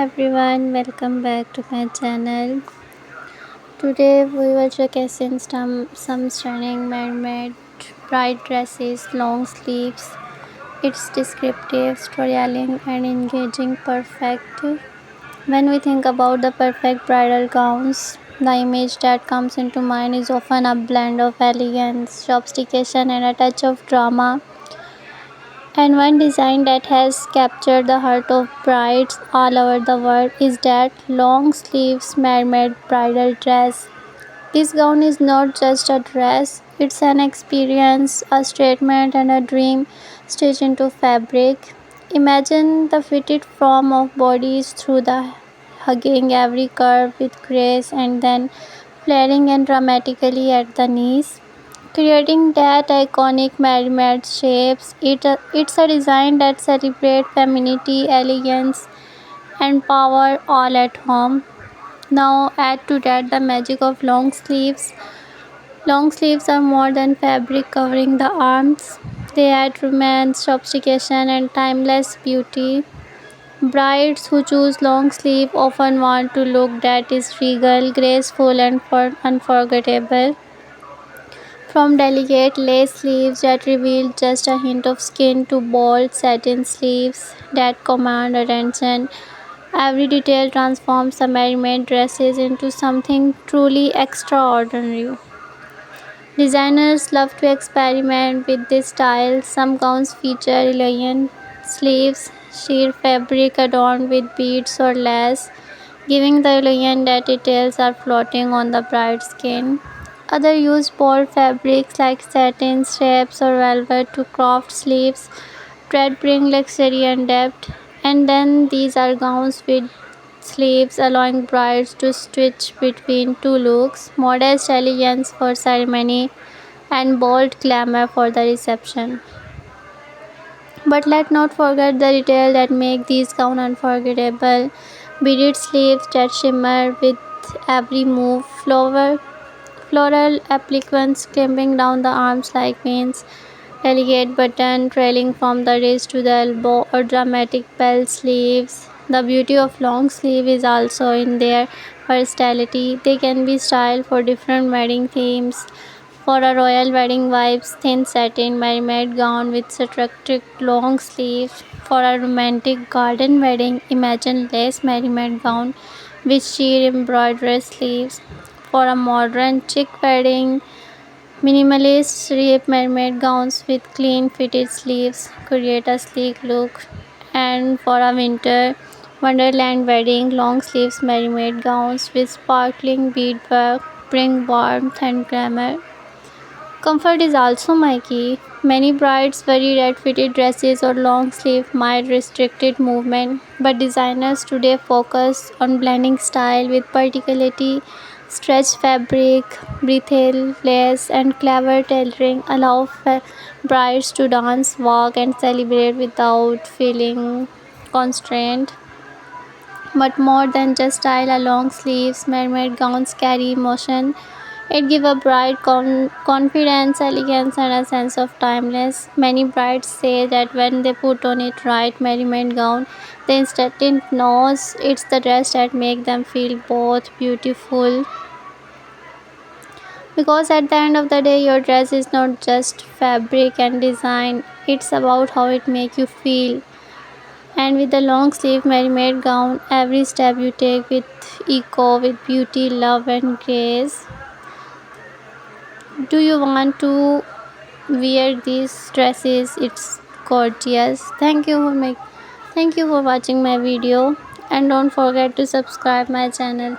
everyone, welcome back to my channel. Today we will showcasing some stunning mermaid bright dresses, long sleeves. It's descriptive, storytelling and engaging perfect. When we think about the perfect bridal gowns, the image that comes into mind is often a blend of elegance, sophistication and a touch of drama. And one design that has captured the heart of brides all over the world is that long sleeves mermaid bridal dress. This gown is not just a dress, it's an experience, a statement, and a dream stitched into fabric. Imagine the fitted form of bodies through the hugging every curve with grace and then flaring and dramatically at the knees creating that iconic mermaid shapes. It's a design that celebrates femininity, elegance, and power all at home. Now add to that the magic of long sleeves. Long sleeves are more than fabric covering the arms. They add romance, sophistication, and timeless beauty. Brides who choose long sleeve often want to look that is regal, graceful, and unforgettable. From delicate lace sleeves that reveal just a hint of skin to bold satin sleeves that command attention, every detail transforms the mermaid dresses into something truly extraordinary. Designers love to experiment with this style. Some gowns feature elegant sleeves, sheer fabric adorned with beads or lace, giving the illusion that details are floating on the bride's skin. Others use bold fabrics like satin, stripes, or velvet to craft sleeves that bring luxury and depth. And then these are gowns with sleeves allowing brides to switch between two looks modest elegance for ceremony and bold glamour for the reception. But let not forget the detail that make these gowns unforgettable. Beaded sleeves that shimmer with every move, floral appliquants climbing down the arms like veins, delicate button trailing from the wrist to the elbow, or dramatic bell sleeves. The beauty of long sleeve is also in their versatility. They can be styled for different wedding themes. For a royal wedding vibes, thin satin mermaid gown with structured long sleeves. For a romantic garden wedding, imagine lace mermaid gown with sheer embroidered sleeves. For a modern chic wedding, minimalist rib mermaid gowns with clean fitted sleeves create a sleek look. And for a winter wonderland wedding, long sleeves mermaid gowns with sparkling beadwork bring warmth and glamour. Comfort is also my key. Many brides worry that fitted dresses or long sleeve might restricted movement, but designers today focus on blending style with practicality. Stretched fabric, breathable lace, and clever tailoring allow brides to dance, walk, and celebrate without feeling constrained. But more than just style, a long sleeves mermaid gowns carry emotion. It gives a bride confidence, elegance, and a sense of timeless. Many brides say that when they put on it right mermaid gown, they instantly knows it's the dress that make them feel both beautiful. Because at the end of the day, your dress is not just fabric and design; it's about how it make you feel. And with the long sleeve mermaid gown, every step you take with beauty, love, and grace. Do you want to wear these dresses? It's gorgeous. Thank you for watching my video and don't forget to subscribe my channel.